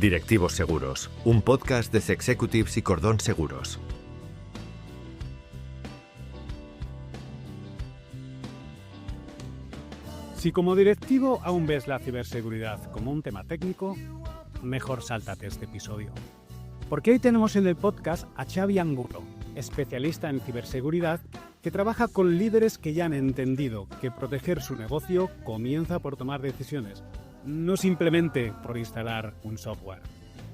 Directivos Seguros, un podcast de The Executives y Cordón Seguros. Si como directivo aún ves la ciberseguridad como un tema técnico, mejor sáltate este episodio. Porque hoy tenemos en el podcast a Xavi Angulo, especialista en ciberseguridad, que trabaja con líderes que ya han entendido que proteger su negocio comienza por tomar decisiones, no simplemente por instalar un software.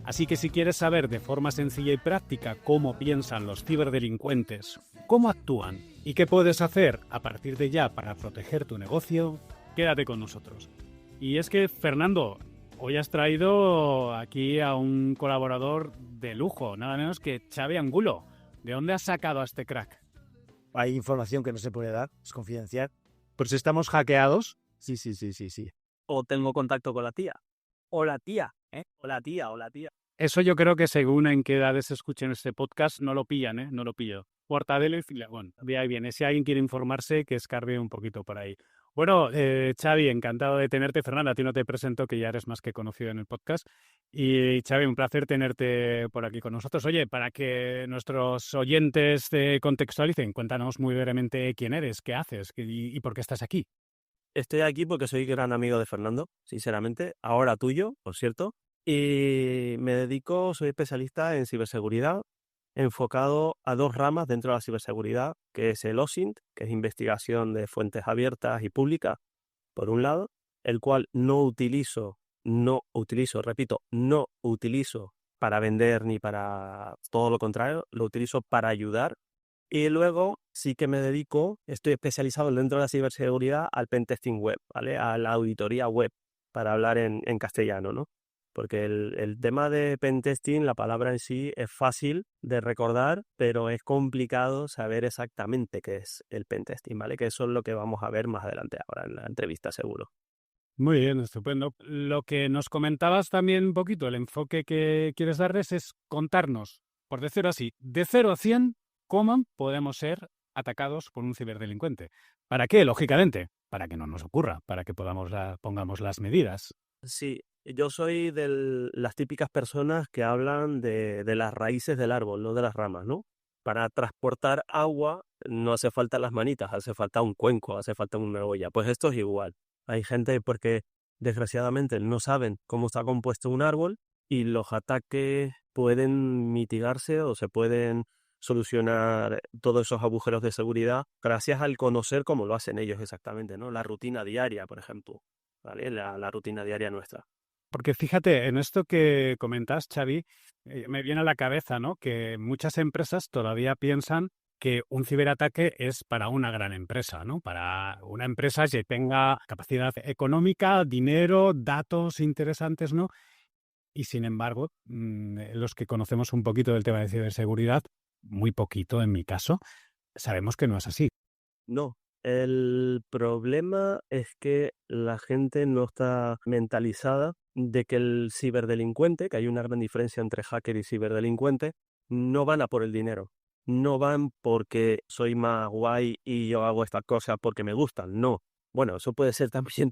Así que si quieres saber de forma sencilla y práctica cómo piensan los ciberdelincuentes, cómo actúan y qué puedes hacer a partir de ya para proteger tu negocio, quédate con nosotros. Y es que, Fernando, hoy has traído aquí a un colaborador de lujo, nada menos que Xavi Angulo. ¿De dónde has sacado a este crack? Hay información que no se puede dar, es confidencial. Pues estamos hackeados. Sí. O tengo contacto con la tía. O la tía, O la tía. Eso yo creo que según en qué edades escuchen este podcast, no lo pillan, No lo pillo. Mortadelo y Filemón. De ahí viene. Si alguien quiere informarse, que escarbe un poquito por ahí. Bueno, Xavi, encantado de tenerte. Fernanda, a ti no te presento, que ya eres más que conocido en el podcast. Y Xavi, un placer tenerte por aquí con nosotros. Oye, para que nuestros oyentes te contextualicen, cuéntanos muy brevemente quién eres, qué haces y por qué estás aquí. Estoy aquí porque soy gran amigo de Fernando, sinceramente. Ahora tuyo, por cierto. Y soy especialista en ciberseguridad, enfocado a dos ramas dentro de la ciberseguridad, que es el OSINT, que es investigación de fuentes abiertas y públicas, por un lado, el cual no utilizo para vender ni para todo lo contrario, lo utilizo para ayudar. Y luego sí que estoy especializado dentro de la ciberseguridad al pentesting web, ¿vale? A la auditoría web, para hablar en castellano, ¿no? Porque el tema de pentesting, la palabra en sí es fácil de recordar, pero es complicado saber exactamente qué es el pentesting, ¿vale? Que eso es lo que vamos a ver más adelante ahora en la entrevista, seguro. Muy bien, estupendo. Lo que nos comentabas también un poquito, el enfoque que quieres darles es contarnos, por decirlo así, de 0 a 100, cómo podemos ser atacados por un ciberdelincuente. ¿Para qué? Lógicamente, para que no nos ocurra, para que pongamos las medidas. Sí, yo soy de las típicas personas que hablan de las raíces del árbol, no de las ramas, ¿no? Para transportar agua no hace falta las manitas, hace falta un cuenco, hace falta una olla. Pues esto es igual. Hay gente porque desgraciadamente no saben cómo está compuesto un árbol y los ataques pueden mitigarse o se pueden solucionar todos esos agujeros de seguridad gracias al conocer cómo lo hacen ellos exactamente, ¿no? La rutina diaria, por ejemplo, ¿vale? La rutina diaria nuestra. Porque fíjate, en esto que comentas, Xavi, me viene a la cabeza, ¿no? Que muchas empresas todavía piensan que un ciberataque es para una gran empresa, ¿no? Para una empresa que tenga capacidad económica, dinero, datos interesantes, ¿no? Y sin embargo, los que conocemos un poquito del tema de ciberseguridad, muy poquito en mi caso, sabemos que no es así. No, el problema es que la gente no está mentalizada de que el ciberdelincuente, que hay una gran diferencia entre hacker y ciberdelincuente, no van a por el dinero. No van porque soy más guay y yo hago estas cosas porque me gustan, no. Bueno, eso puede ser también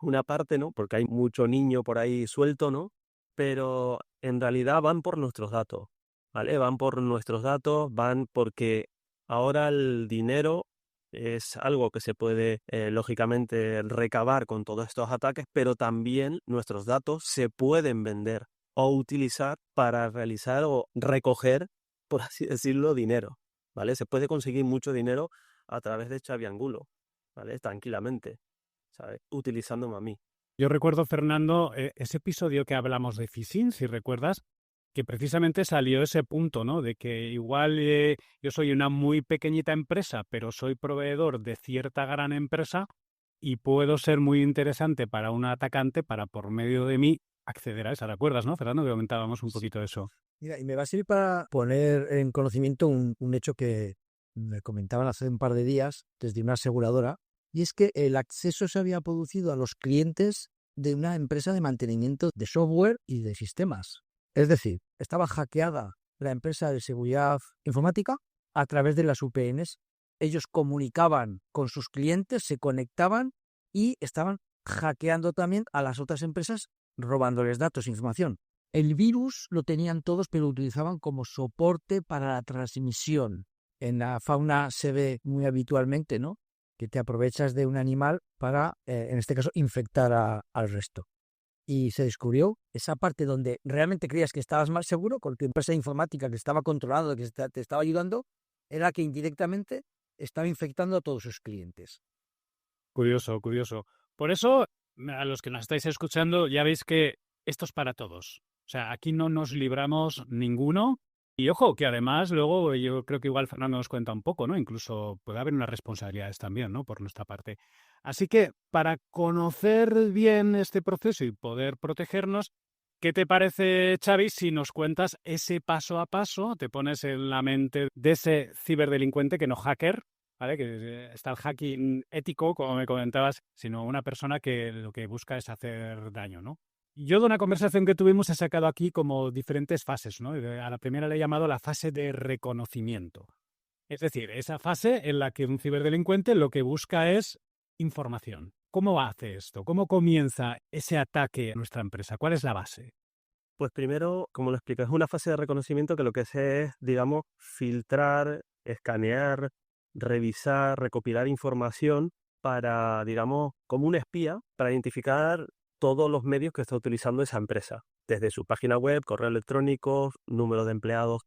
una parte, ¿no? Porque hay mucho niño por ahí suelto, ¿no? Pero en realidad van por nuestros datos, ¿vale? Van por nuestros datos, van porque ahora el dinero es algo que se puede, lógicamente, recabar con todos estos ataques, pero también nuestros datos se pueden vender o utilizar para realizar o recoger, por así decirlo, dinero, ¿vale? Se puede conseguir mucho dinero a través de Xavi Angulo, ¿vale? Tranquilamente, ¿sabes? Utilizándome a mí. Yo recuerdo, Fernando, ese episodio que hablamos de phishing, si recuerdas, que precisamente salió ese punto, ¿no? De que igual yo soy una muy pequeñita empresa, pero soy proveedor de cierta gran empresa y puedo ser muy interesante para un atacante para, por medio de mí, acceder a esa. ¿Recuerdas, no, Fernando? Que comentábamos un poquito de eso. Mira, y me va a servir para poner en conocimiento un hecho que me comentaban hace un par de días desde una aseguradora, y es que el acceso se había producido a los clientes de una empresa de mantenimiento de software y de sistemas. Es decir, estaba hackeada la empresa de seguridad informática a través de las VPNs. Ellos comunicaban con sus clientes, se conectaban y estaban hackeando también a las otras empresas, robándoles datos e información. El virus lo tenían todos, pero lo utilizaban como soporte para la transmisión. En la fauna se ve muy habitualmente, ¿no?, que te aprovechas de un animal para, en este caso, infectar al resto. Y se descubrió esa parte donde realmente creías que estabas más seguro, con tu empresa informática que estaba controlando, que te estaba ayudando, era que indirectamente estaba infectando a todos sus clientes. Curioso, curioso. Por eso, a los que nos estáis escuchando, ya veis que esto es para todos. O sea, aquí no nos libramos ninguno. Y ojo, que además luego yo creo que igual Fernando nos cuenta un poco, ¿no? Incluso puede haber unas responsabilidades también, ¿no?, por nuestra parte. Así que para conocer bien este proceso y poder protegernos, ¿qué te parece, Xavi, si nos cuentas ese paso a paso, te pones en la mente de ese ciberdelincuente, que no hacker, ¿vale?, que está el hacking ético, como me comentabas, sino una persona que lo que busca es hacer daño, ¿no? Yo de una conversación que tuvimos he sacado aquí como diferentes fases, ¿no? A la primera le he llamado la fase de reconocimiento. Es decir, esa fase en la que un ciberdelincuente lo que busca es información. ¿Cómo hace esto? ¿Cómo comienza ese ataque a nuestra empresa? ¿Cuál es la base? Pues primero, como lo explico, es una fase de reconocimiento que lo que hace es, digamos, filtrar, escanear, revisar, recopilar información para, digamos, como un espía, para identificar todos los medios que está utilizando esa empresa, desde su página web, correo electrónico, número de empleados,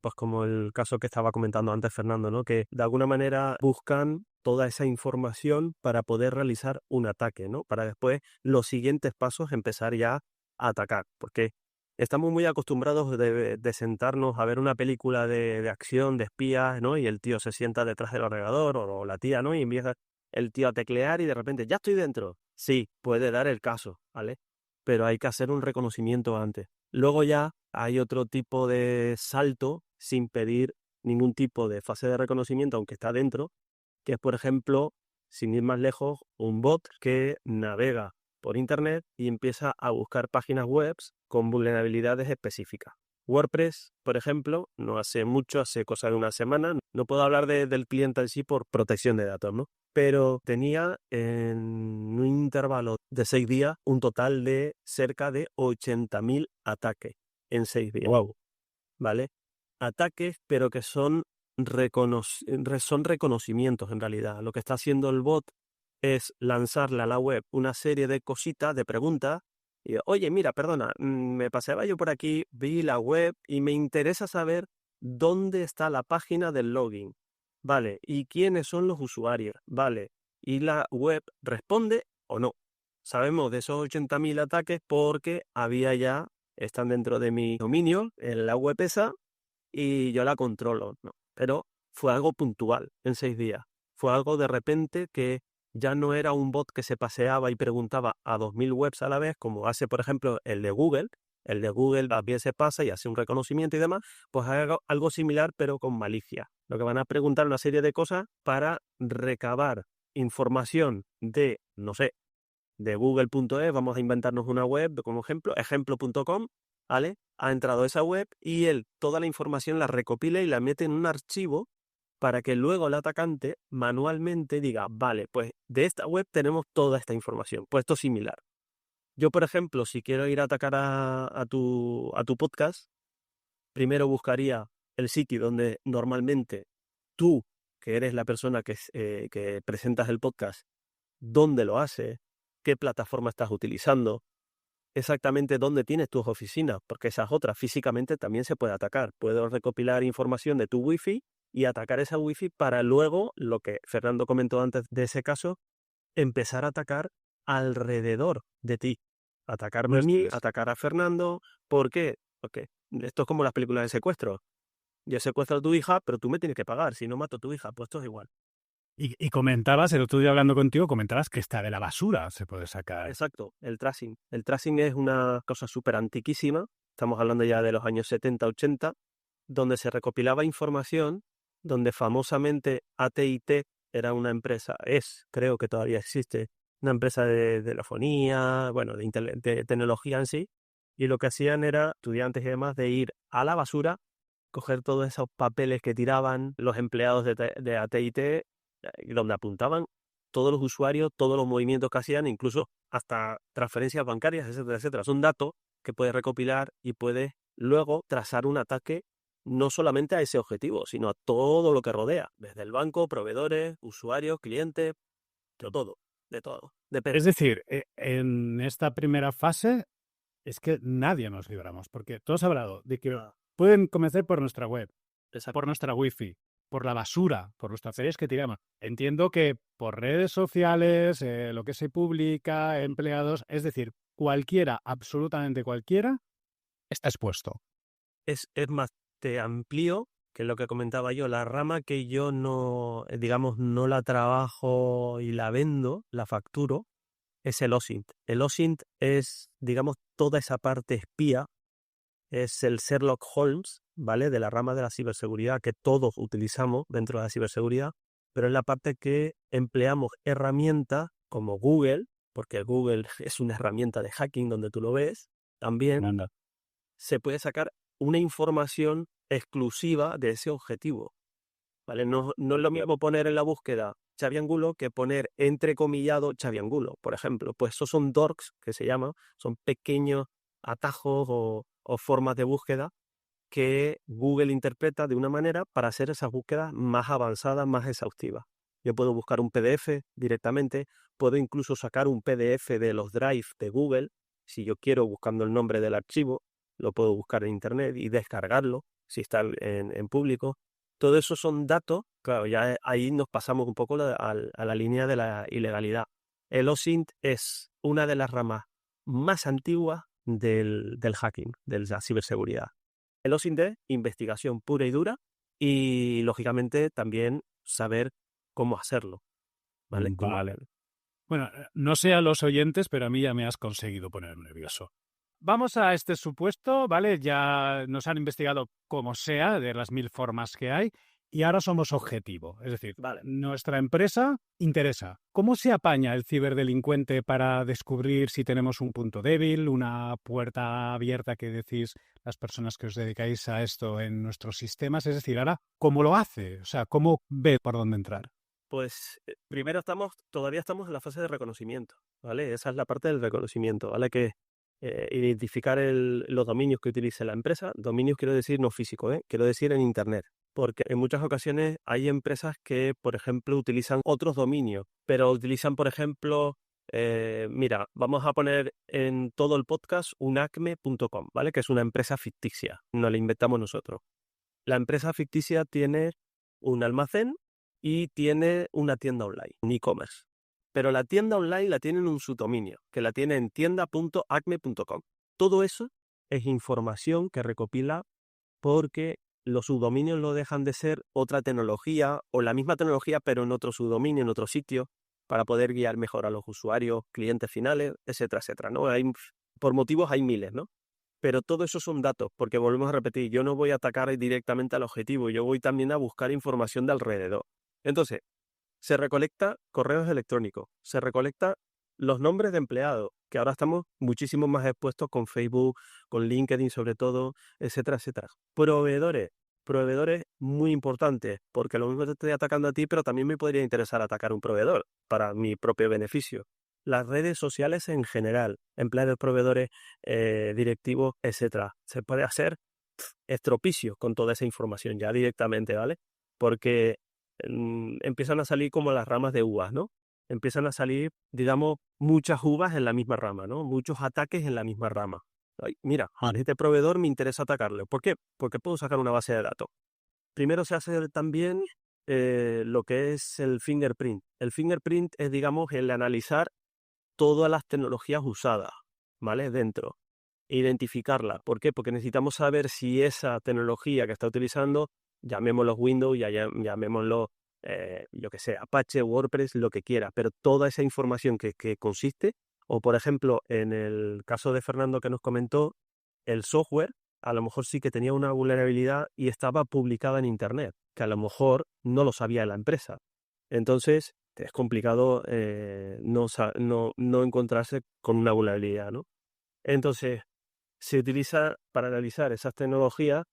pues como el caso que estaba comentando antes Fernando, ¿no?, que de alguna manera buscan toda esa información para poder realizar un ataque, ¿no?, para después los siguientes pasos empezar ya a atacar, porque estamos muy acostumbrados de sentarnos a ver una película de acción, de espías, ¿no?, y el tío se sienta detrás del ordenador o la tía, ¿no?, y empieza el tío a teclear y de repente, ¡ya estoy dentro! Sí, puede dar el caso, ¿vale? Pero hay que hacer un reconocimiento antes. Luego ya hay otro tipo de salto sin pedir ningún tipo de fase de reconocimiento, aunque está dentro, que es, por ejemplo, sin ir más lejos, un bot que navega por internet y empieza a buscar páginas web con vulnerabilidades específicas. WordPress, por ejemplo, no hace mucho, hace cosa de una semana, no puedo hablar del cliente en sí por protección de datos, ¿no?, pero tenía en un intervalo de 6 días un total de cerca de 80.000 ataques en 6 días. Wow. ¿Vale? Ataques, pero que son reconocimientos en realidad. Lo que está haciendo el bot es lanzarle a la web una serie de cositas, de preguntas, y oye, mira, perdona, me paseaba yo por aquí, vi la web y me interesa saber dónde está la página del login. Vale, ¿y quiénes son los usuarios? Vale, ¿y la web responde o no? Sabemos de esos 80.000 ataques porque están dentro de mi dominio, en la web esa, y yo la controlo, ¿no? Pero fue algo puntual en 6 días. Fue algo de repente que ya no era un bot que se paseaba y preguntaba a 2.000 webs a la vez, como hace, por ejemplo, el de Google. El de Google también se pasa y hace un reconocimiento y demás, pues algo similar, pero con malicia. Lo que van a preguntar una serie de cosas para recabar información de, no sé, de google.es, vamos a inventarnos una web como ejemplo.com, ¿vale? Ha entrado a esa web y él toda la información la recopila y la mete en un archivo para que luego el atacante manualmente diga, vale, pues de esta web tenemos toda esta información, pues esto es similar. Yo, por ejemplo, si quiero ir a atacar a tu podcast, primero buscaría el sitio donde normalmente tú, que eres la persona que presentas el podcast, dónde lo haces, qué plataforma estás utilizando, exactamente dónde tienes tus oficinas, porque esas otras físicamente también se puede atacar. Puedo recopilar información de tu wifi y atacar esa wifi para luego, lo que Fernando comentó antes de ese caso, empezar a atacar alrededor de ti. Atacarme a mí, atacar a Fernando. ¿Por qué? Porque esto es como las películas de secuestro. Yo secuestro a tu hija, pero tú me tienes que pagar. Si no mato a tu hija, pues esto es igual. Y comentabas, el otro día hablando contigo, comentabas que está de la basura se puede sacar. Exacto, el tracing. El tracing es una cosa súper antiquísima, estamos hablando ya de los años 70, 80, donde se recopilaba información, donde famosamente AT&T era una empresa, creo que todavía existe, una empresa de telefonía, bueno, de tecnología en sí, y lo que hacían era, estudiantes y demás, de ir a la basura, coger todos esos papeles que tiraban los empleados de AT&T, y donde apuntaban todos los usuarios, todos los movimientos que hacían, incluso hasta transferencias bancarias, etcétera, etcétera. Son datos que puedes recopilar y puedes luego trazar un ataque no solamente a ese objetivo, sino a todo lo que rodea, desde el banco, proveedores, usuarios, clientes, de todo. Depende. Es decir, en esta primera fase es que nadie nos libramos, porque tú has hablado de que pueden comenzar por nuestra web, por nuestra wifi, por la basura, por los tapetes que tiramos. Entiendo que por redes sociales, lo que se publica, empleados, es decir, cualquiera, absolutamente cualquiera, está expuesto. Es más, te amplío, que es lo que comentaba yo, la rama que yo no, digamos, no la trabajo y la vendo, la facturo, es el OSINT. El OSINT es, digamos, toda esa parte espía, es el Sherlock Holmes, ¿vale? De la rama de la ciberseguridad que todos utilizamos dentro de la ciberseguridad, pero es la parte que empleamos herramientas como Google, porque Google es una herramienta de hacking donde tú lo ves, también se puede sacar una información exclusiva de ese objetivo, ¿vale? No es lo mismo poner en la búsqueda Xavi Angulo que poner entrecomillado Xavi Angulo, por ejemplo. Pues esos son dorks, que se llaman, son pequeños atajos o formas de búsqueda que Google interpreta de una manera para hacer esas búsquedas más avanzadas, más exhaustivas. Yo puedo buscar un PDF directamente, puedo incluso sacar un PDF de los Drive de Google, si yo quiero, buscando el nombre del archivo, lo puedo buscar en Internet y descargarlo, si está en público. Todo eso son datos, claro, ya ahí nos pasamos un poco a la línea de la ilegalidad. El OSINT es una de las ramas más antiguas del hacking, de la ciberseguridad. El OSINT es investigación pura y dura y, lógicamente, también saber cómo hacerlo. ¿Vale? Vale. Bueno, no sé a los oyentes, pero a mí ya me has conseguido poner nervioso. Vamos a este supuesto, ¿vale? Ya nos han investigado como sea, de las 1000 formas que hay, y ahora somos objetivo. Es decir, nuestra empresa interesa. ¿Cómo se apaña el ciberdelincuente para descubrir si tenemos un punto débil, una puerta abierta que decís las personas que os dedicáis a esto en nuestros sistemas? Es decir, ahora, ¿cómo lo hace? O sea, ¿cómo ve por dónde entrar? Pues primero todavía estamos en la fase de reconocimiento, ¿vale? Esa es la parte del reconocimiento, ¿vale? Que identificar los dominios que utilice la empresa. Dominios quiero decir no físico, quiero decir en Internet. Porque en muchas ocasiones hay empresas que, por ejemplo, utilizan otros dominios, pero utilizan, por ejemplo, mira, vamos a poner en todo el podcast un acme.com, ¿vale? Que es una empresa ficticia, no la inventamos nosotros. La empresa ficticia tiene un almacén y tiene una tienda online, un e-commerce. Pero la tienda online la tiene en un subdominio, que la tiene en tienda.acme.com. Todo eso es información que recopila porque los subdominios no dejan de ser otra tecnología o la misma tecnología pero en otro subdominio, en otro sitio, para poder guiar mejor a los usuarios, clientes finales, etcétera, etcétera, ¿no? Por motivos hay miles, ¿no? Pero todo eso son datos, porque volvemos a repetir, yo no voy a atacar directamente al objetivo, yo voy también a buscar información de alrededor. Entonces, se recolecta correos electrónicos, se recolecta los nombres de empleados, que ahora estamos muchísimo más expuestos con Facebook, con LinkedIn sobre todo, etcétera, etcétera. Proveedores muy importantes, porque lo mismo te estoy atacando a ti, pero también me podría interesar atacar a un proveedor para mi propio beneficio. Las redes sociales en general, empleados, proveedores, directivos, etcétera. Se puede hacer estropicio con toda esa información ya directamente, ¿vale? Porque empiezan a salir como las ramas de uvas, ¿no? Empiezan a salir, digamos, muchas uvas en la misma rama, ¿no? Muchos ataques en la misma rama. Ay, mira, a este proveedor me interesa atacarle. ¿Por qué? Porque puedo sacar una base de datos. Primero se hace también lo que es el fingerprint. El fingerprint es, digamos, el analizar todas las tecnologías usadas, ¿vale? Dentro. Identificarla. ¿Por qué? Porque necesitamos saber si esa tecnología que está utilizando, llamémoslo Windows, llamémoslo, yo que sé, Apache, WordPress, lo que quiera, pero toda esa información que consiste, o por ejemplo, en el caso de Fernando que nos comentó, el software, a lo mejor sí que tenía una vulnerabilidad y estaba publicada en Internet, que a lo mejor no lo sabía la empresa. Entonces, es complicado no encontrarse con una vulnerabilidad, ¿no? Entonces, se utiliza para analizar esas tecnologías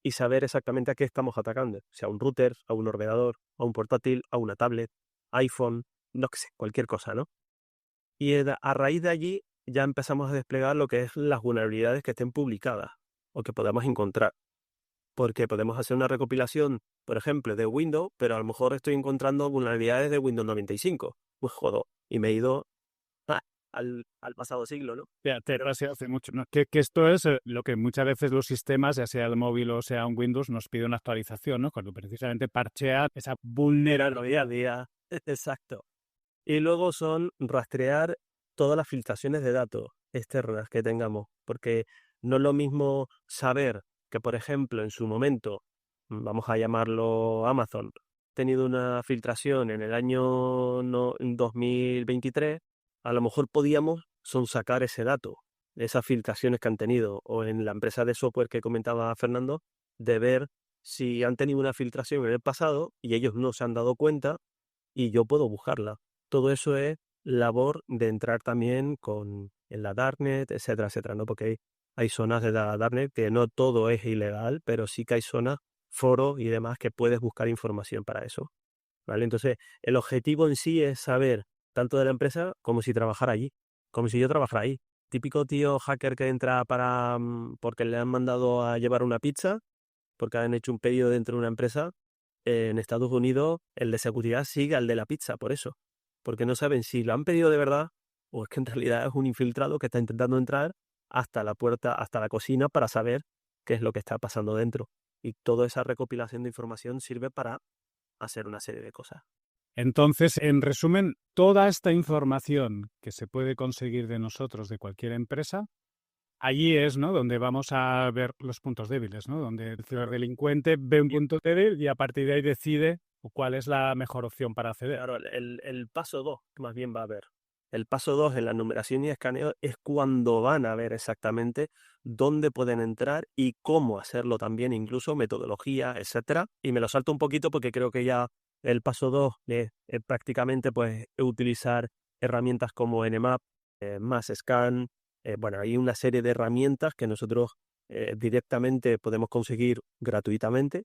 y saber exactamente a qué estamos atacando, sea un router, a un ordenador, a un portátil, a una tablet, iPhone, no sé, cualquier cosa, ¿no? Y a raíz de allí ya empezamos a desplegar lo que es las vulnerabilidades que estén publicadas o que podamos encontrar. Porque podemos hacer una recopilación, por ejemplo, de Windows, pero a lo mejor estoy encontrando vulnerabilidades de Windows 95. Pues jodo, y me he ido al pasado siglo, ¿no? Ya, te hace mucho, ¿no? Que esto es lo que muchas veces los sistemas, ya sea el móvil o sea un Windows, nos pide una actualización, ¿no? Cuando precisamente parchea esa vulnerabilidad. Día. Exacto. Y luego son rastrear todas las filtraciones de datos externas que tengamos, porque no es lo mismo saber que, por ejemplo, en su momento, vamos a llamarlo Amazon, ha tenido una filtración en el año 2023, a lo mejor podíamos sonsacar ese dato, esas filtraciones que han tenido, o en la empresa de software que comentaba Fernando, de ver si han tenido una filtración en el pasado y ellos no se han dado cuenta y yo puedo buscarla. Todo eso es labor de entrar también en la Darknet, etcétera, etcétera, ¿no? Porque hay zonas de la Darknet que no todo es ilegal, pero sí que hay zonas, foros y demás que puedes buscar información para eso, ¿vale? Entonces, el objetivo en sí es saber tanto de la empresa como si trabajara allí, como si yo trabajara ahí. Típico tío hacker que entra porque le han mandado a llevar una pizza, porque han hecho un pedido dentro de una empresa. En Estados Unidos el de seguridad sigue al de la pizza, por eso. Porque no saben si lo han pedido de verdad o es que en realidad es un infiltrado que está intentando entrar hasta la puerta, hasta la cocina para saber qué es lo que está pasando dentro. Y toda esa recopilación de información sirve para hacer una serie de cosas. Entonces, en resumen, toda esta información que se puede conseguir de nosotros, de cualquier empresa, allí es, ¿no?, donde vamos a ver los puntos débiles, ¿no? Donde el ciberdelincuente ve un punto débil y a partir de ahí decide cuál es la mejor opción para acceder. Claro, el paso 2, más bien va a haber. El paso 2 en la numeración y escaneo es cuando van a ver exactamente dónde pueden entrar y cómo hacerlo también, incluso metodología, etcétera. Y me lo salto un poquito porque creo que ya el paso 2 es prácticamente pues utilizar herramientas como Nmap, Masscan. Bueno, hay una serie de herramientas que nosotros directamente podemos conseguir gratuitamente,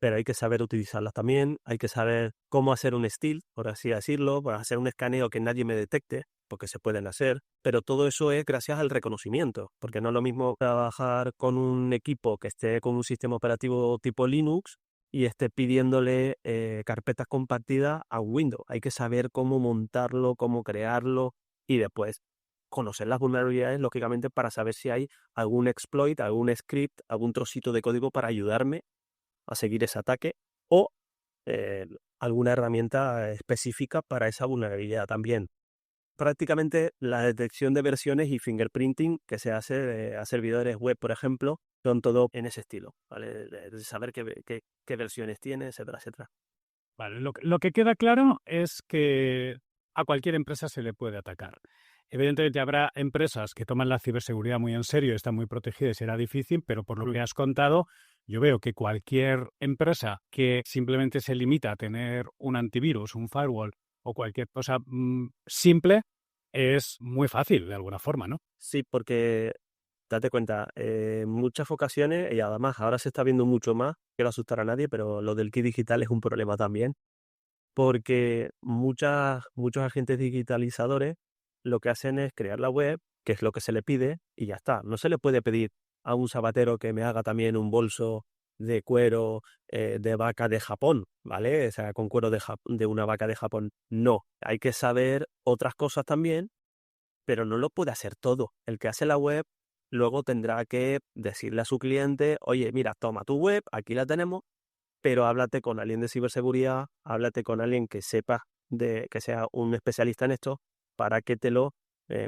pero hay que saber utilizarlas también, hay que saber cómo hacer un steal, por así decirlo, para hacer un escaneo que nadie me detecte, porque se pueden hacer, pero todo eso es gracias al reconocimiento, porque no es lo mismo trabajar con un equipo que esté con un sistema operativo tipo Linux y esté pidiéndole carpetas compartidas a Windows. Hay que saber cómo montarlo, cómo crearlo y después conocer las vulnerabilidades, lógicamente, para saber si hay algún exploit, algún script, algún trocito de código para ayudarme a seguir ese ataque o alguna herramienta específica para esa vulnerabilidad también. Prácticamente la detección de versiones y fingerprinting que se hace a servidores web, por ejemplo, son todo en ese estilo, ¿vale? De saber qué versiones tiene, etcétera, etcétera. Vale, lo que queda claro es que a cualquier empresa se le puede atacar. Evidentemente habrá empresas que toman la ciberseguridad muy en serio, están muy protegidas y será difícil, pero por lo que has contado, yo veo que cualquier empresa que simplemente se limita a tener un antivirus, un firewall o cualquier cosa simple, es muy fácil de alguna forma, ¿no? Sí, porque date cuenta, en muchas ocasiones, y además ahora se está viendo mucho más, no quiero asustar a nadie, pero lo del kit digital es un problema también, porque muchos agentes digitalizadores lo que hacen es crear la web, que es lo que se le pide, y ya está. No se le puede pedir a un zapatero que me haga también un bolso de cuero de vaca de Japón, ¿vale? O sea, con cuero de una vaca de Japón. No, hay que saber otras cosas también, pero no lo puede hacer todo. El que hace la web luego tendrá que decirle a su cliente, oye, mira, toma tu web, aquí la tenemos, pero háblate con alguien de ciberseguridad, háblate con alguien que sepa, que sea un especialista en esto, para que te lo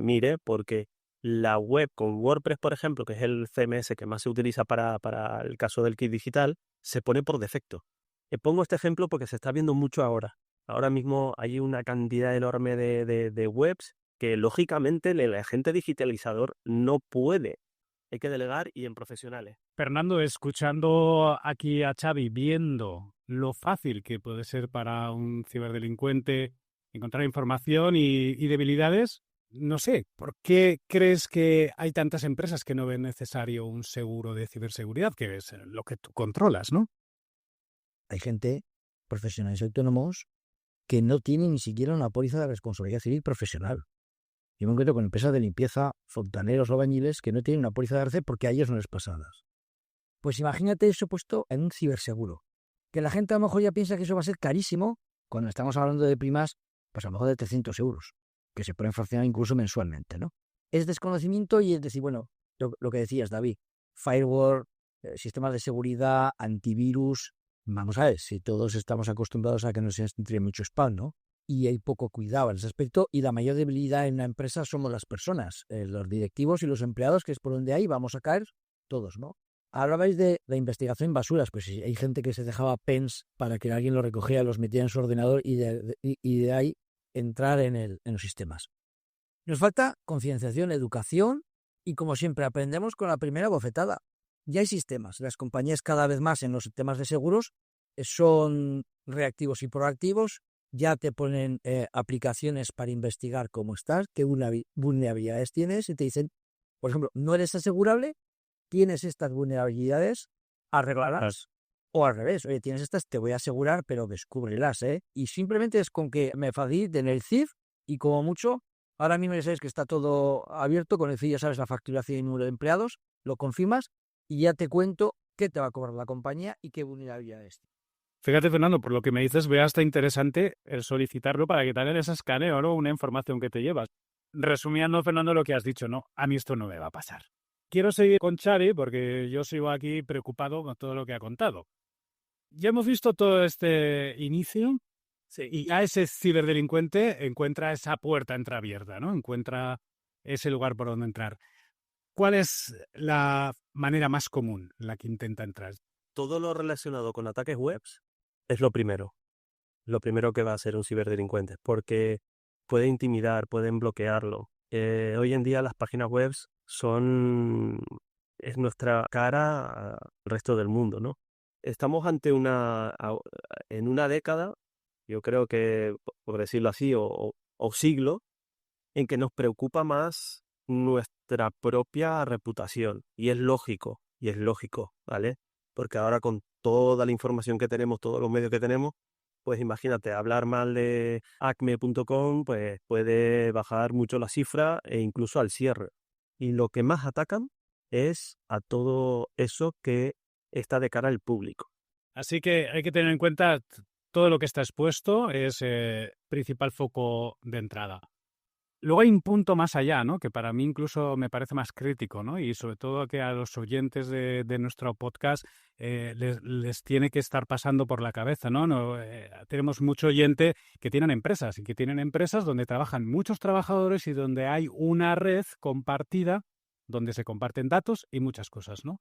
mire, porque la web con WordPress, por ejemplo, que es el CMS que más se utiliza para el caso del kit digital, se pone por defecto. Pongo este ejemplo porque se está viendo mucho ahora. Ahora mismo hay una cantidad enorme de webs que lógicamente el agente digitalizador no puede. Hay que delegar y en profesionales. Fernando, escuchando aquí a Xavi, viendo lo fácil que puede ser para un ciberdelincuente encontrar información y debilidades, no sé, ¿por qué crees que hay tantas empresas que no ven necesario un seguro de ciberseguridad, que es lo que tú controlas, ¿no? Hay gente, profesionales autónomos, que no tienen ni siquiera una póliza de responsabilidad civil profesional. Yo me encuentro con empresas de limpieza, fontaneros o albañiles que no tienen una póliza de ARCE porque a ellos no les pasa nada. Pues imagínate eso puesto en un ciberseguro. Que la gente a lo mejor ya piensa que eso va a ser carísimo cuando estamos hablando de primas, pues a lo mejor de 300 euros, que se pueden fraccionar incluso mensualmente, ¿no? Es desconocimiento y es decir, bueno, lo que decías, David, firewall, sistemas de seguridad, antivirus. Vamos a ver, si todos estamos acostumbrados a que no se entre mucho spam, ¿no? Y hay poco cuidado en ese aspecto, y la mayor debilidad en una empresa somos las personas, los directivos y los empleados, que es por donde ahí vamos a caer todos, ¿no? Hablabais de la investigación en basuras, pues sí, hay gente que se dejaba pens para que alguien lo recogiera, los metía en su ordenador y de ahí entrar en los sistemas. Nos falta concienciación, educación y, como siempre, aprendemos con la primera bofetada. Ya hay sistemas. Las compañías cada vez más en los temas de seguros son reactivos y proactivos. Ya te ponen aplicaciones para investigar cómo estás, qué vulnerabilidades tienes y te dicen, por ejemplo, no eres asegurable, tienes estas vulnerabilidades, arreglarlas. O al revés, oye, tienes estas, te voy a asegurar, pero descúbrelas, ¿eh? Y simplemente es con que me faciliten el CIF y como mucho, ahora mismo ya sabes que está todo abierto, con el CIF ya sabes la facturación y el número de empleados, lo confirmas y ya te cuento qué te va a cobrar la compañía y qué vulnerabilidades. Fíjate, Fernando, por lo que me dices, veo hasta interesante el solicitarlo para que también ese escaneo, ¿no? Una información que te llevas. Resumiendo, Fernando, lo que has dicho, no, a mí esto no me va a pasar. Quiero seguir con Xavi porque yo sigo aquí preocupado con todo lo que ha contado. Ya hemos visto todo este inicio y a ese ciberdelincuente encuentra esa puerta entreabierta, ¿no? Encuentra ese lugar por donde entrar. ¿Cuál es la manera más común en la que intenta entrar? Todo lo relacionado con ataques webs es lo primero que va a hacer un ciberdelincuente, porque puede intimidar, pueden bloquearlo. Hoy en día las páginas web es nuestra cara al resto del mundo, ¿no? Estamos ante en una década, yo creo que, por decirlo así, o siglo, en que nos preocupa más nuestra propia reputación. Y es lógico, ¿vale? Porque ahora con toda la información que tenemos, todos los medios que tenemos, pues imagínate, hablar mal de acme.com pues puede bajar mucho la cifra e incluso al cierre. Y lo que más atacan es a todo eso que está de cara al público. Así que hay que tener en cuenta todo lo que está expuesto es principal foco de entrada. Luego hay un punto más allá, ¿no? Que para mí incluso me parece más crítico, ¿no? Y sobre todo que a los oyentes de nuestro podcast les tiene que estar pasando por la cabeza, ¿no? Tenemos mucho oyente que tienen empresas y que tienen empresas donde trabajan muchos trabajadores y donde hay una red compartida donde se comparten datos y muchas cosas, ¿no?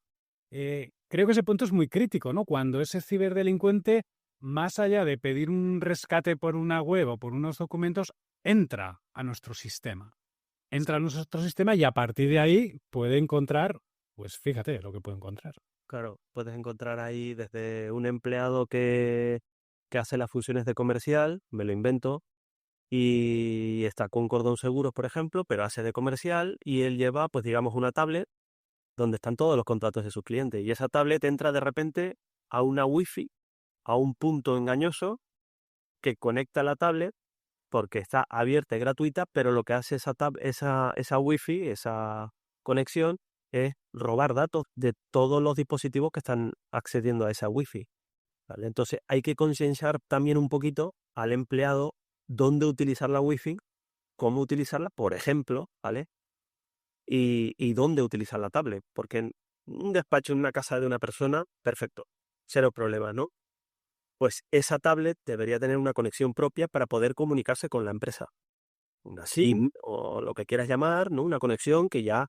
Creo que ese punto es muy crítico, ¿no? Cuando ese ciberdelincuente, más allá de pedir un rescate por una web o por unos documentos, entra a nuestro sistema. Entra a nuestro sistema y a partir de ahí puede encontrar, pues fíjate lo que puede encontrar. Claro, puedes encontrar ahí desde un empleado que hace las funciones de comercial, me lo invento, y está con Cordón Seguros, por ejemplo, pero hace de comercial y él lleva, pues digamos, una tablet donde están todos los contratos de sus clientes. Y esa tablet entra de repente a una wifi, a un punto engañoso que conecta la tablet porque está abierta y gratuita, pero lo que hace esa wifi, esa conexión, es robar datos de todos los dispositivos que están accediendo a esa wifi, ¿vale? Entonces hay que concienciar también un poquito al empleado dónde utilizar la wifi, cómo utilizarla, por ejemplo, ¿vale? Y dónde utilizar la tablet, porque en un despacho en una casa de una persona, perfecto, cero problema, ¿no? Pues esa tablet debería tener una conexión propia para poder comunicarse con la empresa. Una SIM o lo que quieras llamar, ¿no? Una conexión que ya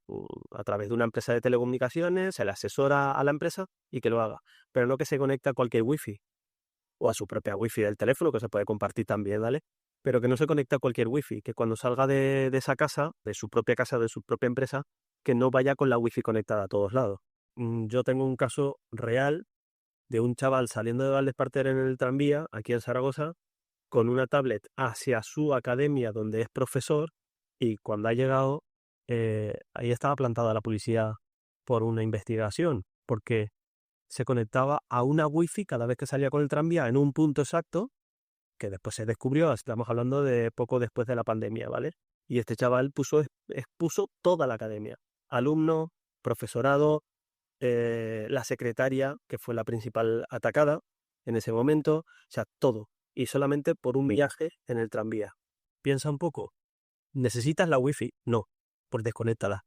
a través de una empresa de telecomunicaciones se le asesora a la empresa y que lo haga. Pero no que se conecte a cualquier wifi o a su propia wifi del teléfono, que se puede compartir también, ¿vale? Pero que no se conecte a cualquier wifi, que cuando salga de esa casa, de su propia casa, de su propia empresa, que no vaya con la wifi conectada a todos lados. Yo tengo un caso real de un chaval saliendo de Valdesparter en el tranvía, aquí en Zaragoza, con una tablet hacia su academia donde es profesor, y cuando ha llegado, ahí estaba plantada la policía por una investigación, porque se conectaba a una wifi cada vez que salía con el tranvía en un punto exacto, que después se descubrió, estamos hablando de poco después de la pandemia, ¿vale? Y este chaval expuso toda la academia. Alumnos, profesorado, la secretaria, que fue la principal atacada en ese momento, o sea, todo. Y solamente por un viaje en el tranvía. Piensa un poco. ¿Necesitas la wifi? No, pues desconéctala.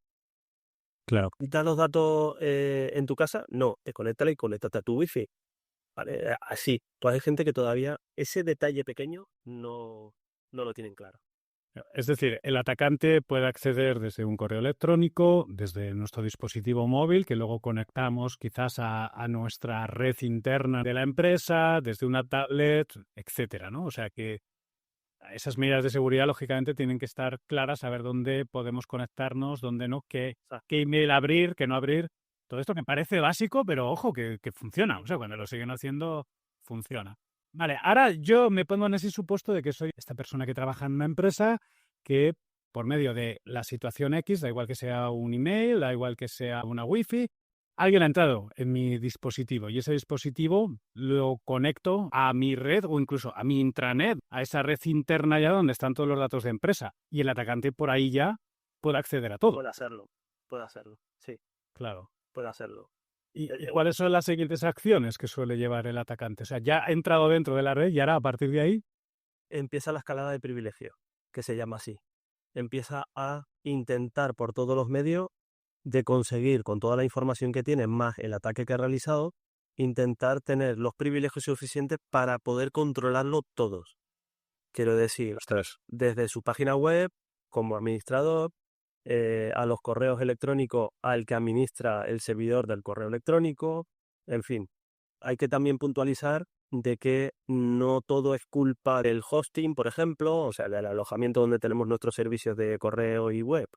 Claro. ¿Necesitas los datos en tu casa? No, desconéctala y conéctate a tu wifi. Vale, así. Pues hay gente que todavía ese detalle pequeño no lo tienen claro. Es decir, el atacante puede acceder desde un correo electrónico, desde nuestro dispositivo móvil, que luego conectamos quizás a nuestra red interna de la empresa, desde una tablet, etcétera, ¿no? O sea que esas medidas de seguridad, lógicamente, tienen que estar claras, saber dónde podemos conectarnos, dónde no, qué email abrir, qué no abrir. Todo esto me parece básico, pero ojo, que funciona. O sea, cuando lo siguen haciendo, funciona. Vale, ahora yo me pongo en ese supuesto de que soy esta persona que trabaja en una empresa que por medio de la situación X, da igual que sea un email, da igual que sea una wifi, alguien ha entrado en mi dispositivo y ese dispositivo lo conecto a mi red o incluso a mi intranet, a esa red interna ya donde están todos los datos de empresa. Y el atacante por ahí ya puede acceder a todo. Puede hacerlo, sí. Claro. Puede hacerlo. ¿Y cuáles son las siguientes acciones que suele llevar el atacante? O sea, ya ha entrado dentro de la red y ahora a partir de ahí empieza la escalada de privilegio, que se llama así. Empieza a intentar por todos los medios de conseguir, con toda la información que tiene, más el ataque que ha realizado, intentar tener los privilegios suficientes para poder controlarlo todos. Quiero decir, desde su página web, como administrador, a los correos electrónicos al que administra el servidor del correo electrónico, en fin. Hay que también puntualizar de que no todo es culpa del hosting, por ejemplo, o sea, del alojamiento donde tenemos nuestros servicios de correo y web.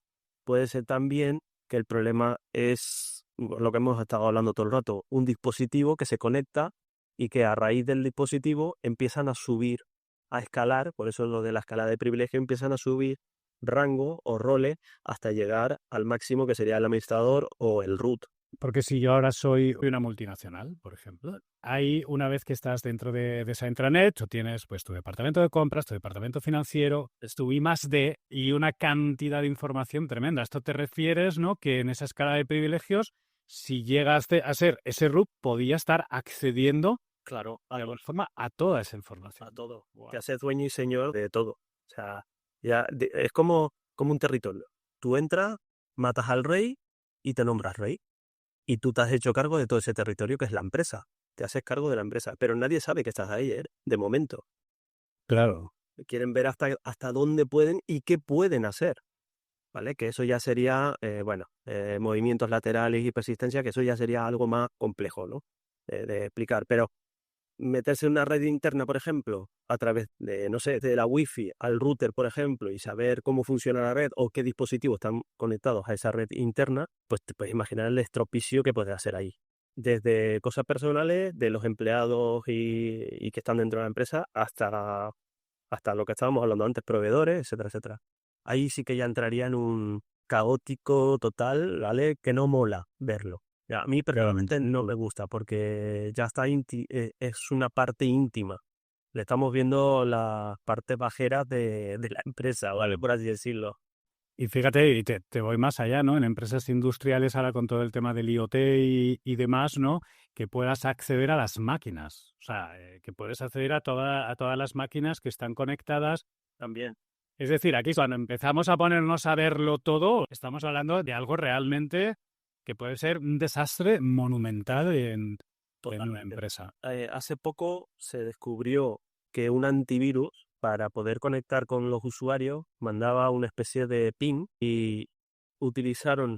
Puede ser también que el problema es lo que hemos estado hablando todo el rato, un dispositivo que se conecta y que a raíz del dispositivo empiezan a subir, a escalar, por eso lo de la escala de privilegio, empiezan a subir rango o roles hasta llegar al máximo que sería el administrador o el root. Porque si yo ahora soy una multinacional, por ejemplo, ahí una vez que estás dentro de esa intranet, tú tienes pues tu departamento de compras, tu departamento financiero, tu I+D y una cantidad de información tremenda. Esto te refieres, ¿no? Que en esa escala de privilegios, si llegas a ser ese root, podía estar accediendo, claro, de alguna forma, a toda esa información. A todo. Wow. Te haces dueño y señor de todo. O sea, ya es como un territorio. Tú entras, matas al rey y te nombras rey. Y tú te has hecho cargo de todo ese territorio que es la empresa. Te haces cargo de la empresa. Pero nadie sabe que estás ahí, de momento. Claro. Quieren ver hasta dónde pueden y qué pueden hacer. ¿Vale? Que eso ya sería, movimientos laterales y persistencia, que eso ya sería algo más complejo, ¿no? De explicar. Pero meterse en una red interna, por ejemplo, a través de, no sé, de la wifi al router, por ejemplo, y saber cómo funciona la red o qué dispositivos están conectados a esa red interna, pues te puedes imaginar el estropicio que puedes hacer ahí. Desde cosas personales de los empleados y que están dentro de la empresa hasta lo que estábamos hablando antes, proveedores, etcétera, etcétera. Ahí sí que ya entraría en un caótico total, ¿vale? Que no mola verlo. A mí personalmente no me gusta porque ya está es una parte íntima. Le estamos viendo las partes bajeras de la empresa, ¿vale? Por así decirlo. Y fíjate, y te voy más allá, ¿no? En empresas industriales, ahora con todo el tema del IoT y demás, ¿no? Que puedas acceder a las máquinas. O sea, que puedes acceder a todas las máquinas que están conectadas. También. Es decir, aquí cuando empezamos a ponernos a verlo todo, estamos hablando de algo realmente que puede ser un desastre monumental en una empresa. Hace poco se descubrió que un antivirus, para poder conectar con los usuarios, mandaba una especie de ping y utilizaron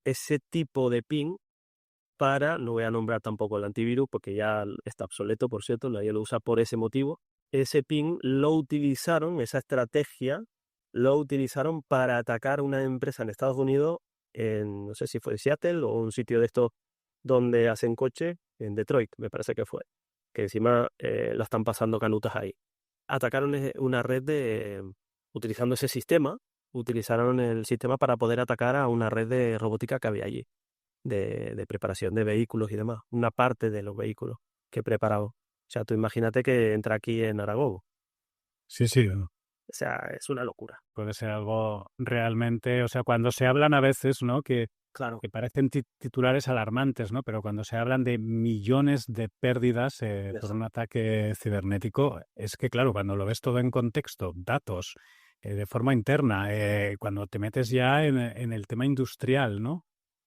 ese tipo de ping para, no voy a nombrar tampoco el antivirus porque ya está obsoleto, por cierto, nadie lo usa por ese motivo. Ese ping lo utilizaron, esa estrategia, lo utilizaron para atacar una empresa en Estados Unidos, no sé si fue Seattle o un sitio de estos donde hacen coche, en Detroit, me parece que fue, que encima la están pasando canutas ahí. Atacaron una red utilizando ese sistema, utilizaron el sistema para poder atacar a una red de robótica que había allí, de preparación de vehículos y demás, una parte de los vehículos que preparaba. O sea, tú imagínate que entra aquí en Aragón. Sí, sí. O sea, es una locura. Puede ser algo realmente, o sea, cuando se hablan a veces, ¿no? Claro. Que parecen titulares alarmantes, ¿no? Pero cuando se hablan de millones de pérdidas por un ataque cibernético, es que, claro, cuando lo ves todo en contexto, datos, de forma interna, cuando te metes ya en el tema industrial, ¿no?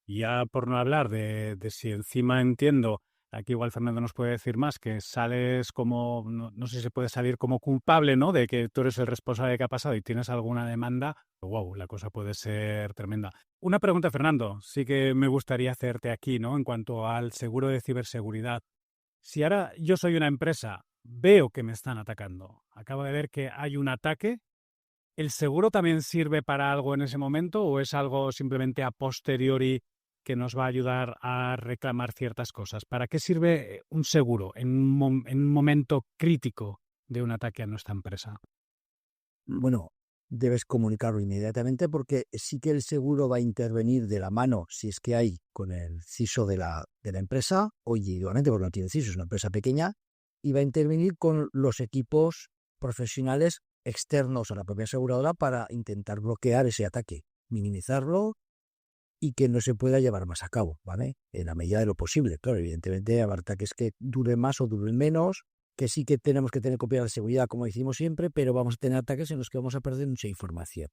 Ya por no hablar de si encima entiendo, aquí igual Fernando nos puede decir más, que sales como, no sé si se puede salir como culpable, ¿no? De que tú eres el responsable de que ha pasado y tienes alguna demanda, wow, la cosa puede ser tremenda. Una pregunta, Fernando, sí que me gustaría hacerte aquí, ¿no? En cuanto al seguro de ciberseguridad. Si ahora yo soy una empresa, veo que me están atacando, acabo de ver que hay un ataque, ¿el seguro también sirve para algo en ese momento o es algo simplemente a posteriori que nos va a ayudar a reclamar ciertas cosas? ¿Para qué sirve un seguro en un momento crítico de un ataque a nuestra empresa? Bueno, debes comunicarlo inmediatamente porque sí que el seguro va a intervenir de la mano, si es que hay, con el CISO de la empresa, o individualmente, porque no tiene CISO, es una empresa pequeña, y va a intervenir con los equipos profesionales externos a la propia aseguradora para intentar bloquear ese ataque, minimizarlo y que no se pueda llevar más a cabo, ¿vale? En la medida de lo posible. Claro, evidentemente habrá ataques que duren más o duren menos, que sí que tenemos que tener copia de seguridad, como decimos siempre, pero vamos a tener ataques en los que vamos a perder mucha información.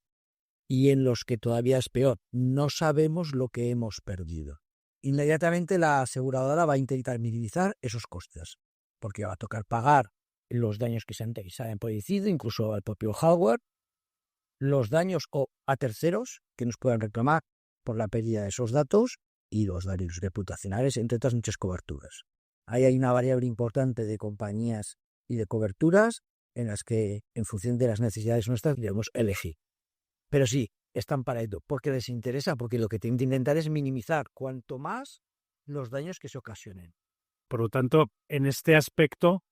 Y en los que todavía es peor, no sabemos lo que hemos perdido. Inmediatamente la aseguradora va a intentar minimizar esos costes, porque va a tocar pagar los daños que se han producido, incluso al propio hardware, los daños o a terceros que nos puedan reclamar por la pérdida de esos datos y los daños reputacionales, entre otras muchas coberturas. Ahí hay una variable importante de compañías y de coberturas en las que, en función de las necesidades nuestras, debemos elegir. Pero sí, están para ello, porque les interesa, porque lo que tienen que intentar es minimizar cuanto más los daños que se ocasionen. Por lo tanto, en este aspecto,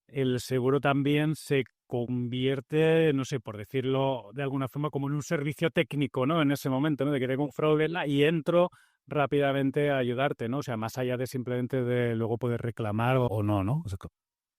el seguro también se convierte, no sé, por decirlo de alguna forma, como en un servicio técnico, ¿no? En ese momento, ¿no? De que tengo un problema y entro rápidamente a ayudarte, ¿no? O sea, más allá de simplemente de luego poder reclamar o no, ¿no? O sea,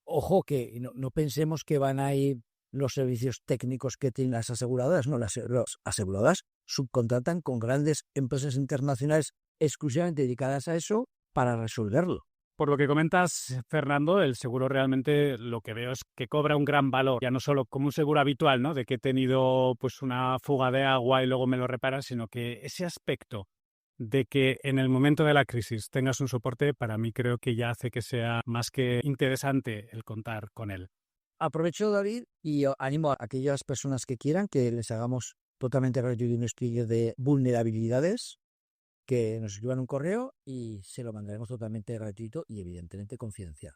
Ojo que no pensemos que van a ir los servicios técnicos que tienen las aseguradoras, no, las aseguradoras subcontratan con grandes empresas internacionales exclusivamente dedicadas a eso para resolverlo. por lo que comentas, Fernando, el seguro realmente lo que veo es que cobra un gran valor, ya no solo como un seguro habitual, ¿no? De que he tenido pues una fuga de agua y luego me lo reparan, sino que ese aspecto de que en el momento de la crisis tengas un soporte, para mí creo que ya hace que sea más que interesante el contar con él. Aprovecho, David, y animo a aquellas personas que quieran que les hagamos totalmente gratuito un estudio de vulnerabilidades, que nos escriban un correo y se lo mandaremos totalmente gratuito y evidentemente confidencial.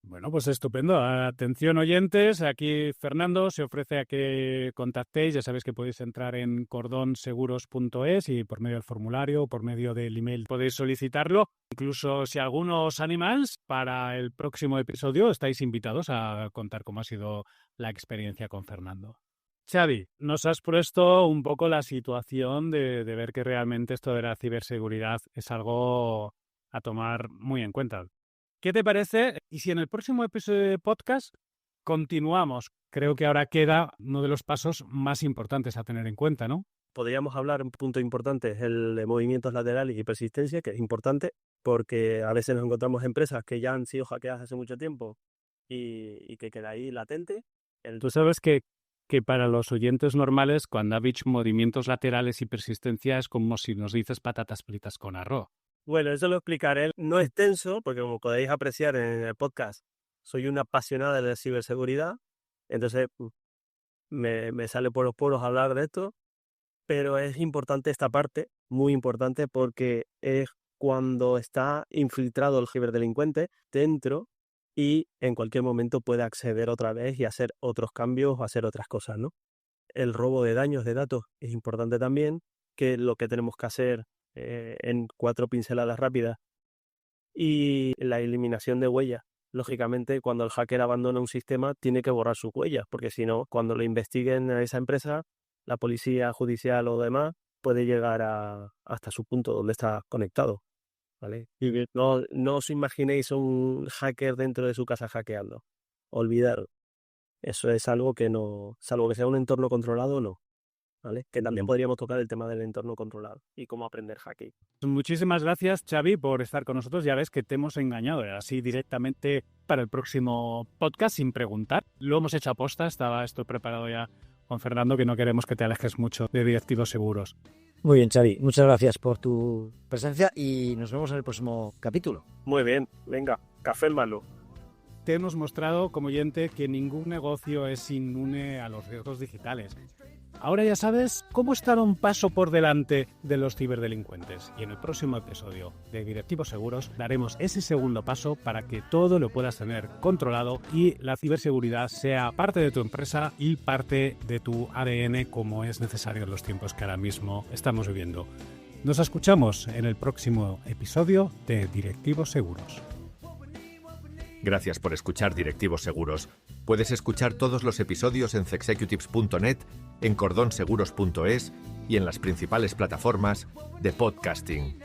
Bueno, pues estupendo. Atención oyentes, aquí Fernando se ofrece a que contactéis. Ya sabéis que podéis entrar en cordonseguros.es y por medio del formulario o por medio del email podéis solicitarlo. Incluso si alguno os animáis, para el próximo episodio estáis invitados a contar cómo ha sido la experiencia con Fernando. Xavi, nos has puesto un poco la situación de ver que realmente esto de la ciberseguridad es algo a tomar muy en cuenta. ¿Qué te parece? Y si en el próximo episodio de podcast continuamos, creo que ahora queda uno de los pasos más importantes a tener en cuenta, ¿no? Podríamos hablar, un punto importante es el de movimientos laterales y persistencia, que es importante porque a veces nos encontramos empresas que ya han sido hackeadas hace mucho tiempo y que queda ahí latente. Tú sabes que para los oyentes normales, cuando ha dicho movimientos laterales y persistencia, es como si nos dices patatas fritas con arroz. Bueno, eso lo explicaré. No es tenso, porque como podéis apreciar en el podcast, soy una apasionada de la ciberseguridad, entonces me sale por los poros hablar de esto, pero es importante esta parte, muy importante, porque es cuando está infiltrado el ciberdelincuente dentro y en cualquier momento puede acceder otra vez y hacer otros cambios o hacer otras cosas, ¿no? El robo de daños de datos es importante también, que lo que tenemos que hacer en 4 pinceladas rápidas, y la eliminación de huellas. Lógicamente, cuando el hacker abandona un sistema, tiene que borrar sus huellas, porque si no, cuando lo investiguen a esa empresa, la policía judicial o demás puede llegar hasta su punto donde está conectado, ¿vale? Y no os imaginéis un hacker dentro de su casa hackeando. Olvidad. Eso es algo que no, salvo que sea un entorno controlado, no. ¿Vale? Que también podríamos tocar el tema del entorno controlado y cómo aprender hacking. Muchísimas gracias, Xavi, por estar con nosotros. Ya ves que te hemos engañado así directamente para el próximo podcast sin preguntar. Lo hemos hecho a posta, estaba esto preparado ya con Fernando, que no queremos que te alejes mucho de Directivos Seguros. Muy bien, Xavi. Muchas gracias por tu presencia y nos vemos en el próximo capítulo. Muy bien, venga, café el malo. Te hemos mostrado, como oyente, que ningún negocio es inmune a los riesgos digitales. Ahora ya sabes cómo estar un paso por delante de los ciberdelincuentes. Y en el próximo episodio de Directivos Seguros daremos ese segundo paso para que todo lo puedas tener controlado y la ciberseguridad sea parte de tu empresa y parte de tu ADN, como es necesario en los tiempos que ahora mismo estamos viviendo. Nos escuchamos en el próximo episodio de Directivos Seguros. Gracias por escuchar Directivos Seguros. Puedes escuchar todos los episodios en cexecutives.net, en cordonseguros.es y en las principales plataformas de podcasting.